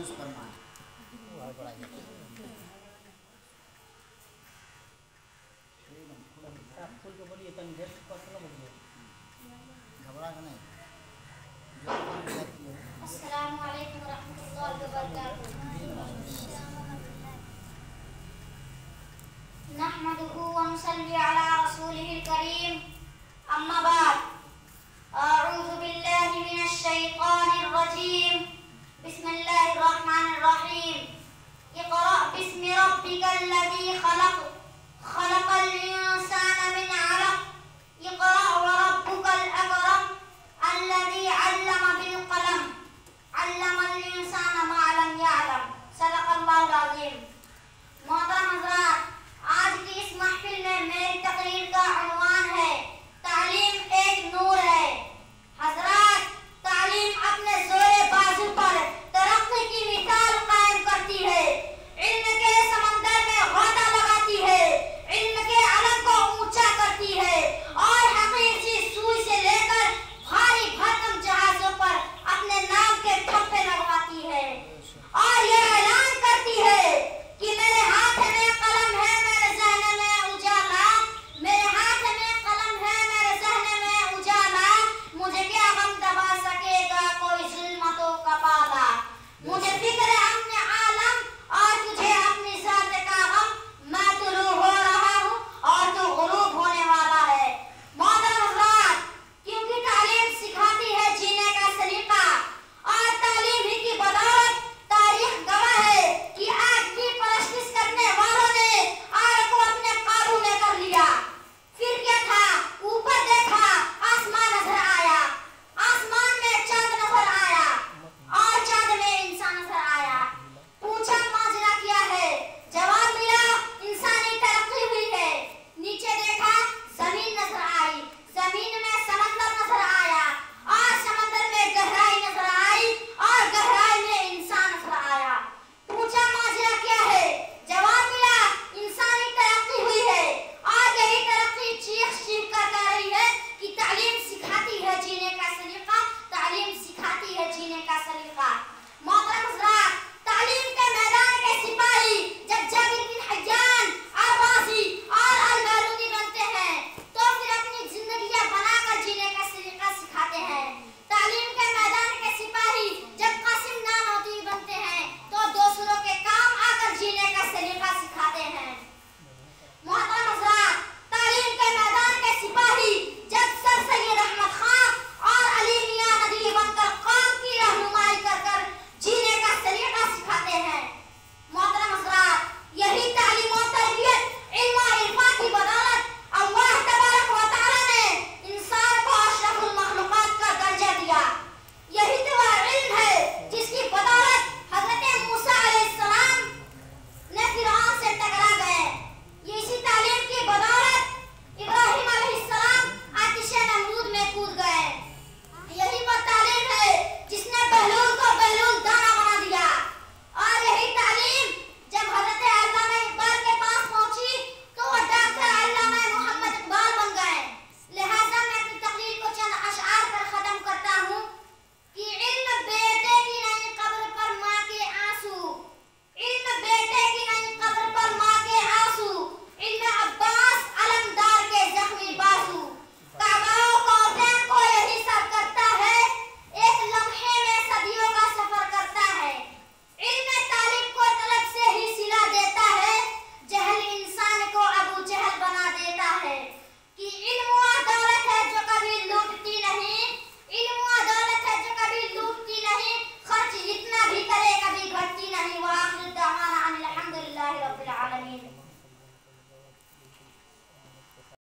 उस पर मान फूल को बोलिए तन ढेर पतला बोलिए घबरा के नहीं। अस्सलामु अलैकुम रहमतुल्लाहि व बरकातुहू। नहमदुहु व नुसल्ली अला रसूलिहिल करीम। अम्मा बाद। अऊज़ु बिल्लाहि मिनश शैतानिर रजीम। बिस्मिल्लाहिर रहमानिर रहीम। इक़रा बिस्मि रब्बिकल लज़ी खलक़ खलक़ल इंसाना मिन अलक़। इक़रा व रब्बुकल अकरम अल्लज़ी अल्लमा बिल क़लम अल्लमल इंसाना मा लम यअलम। सदक़ल्लाहुल अज़ीम।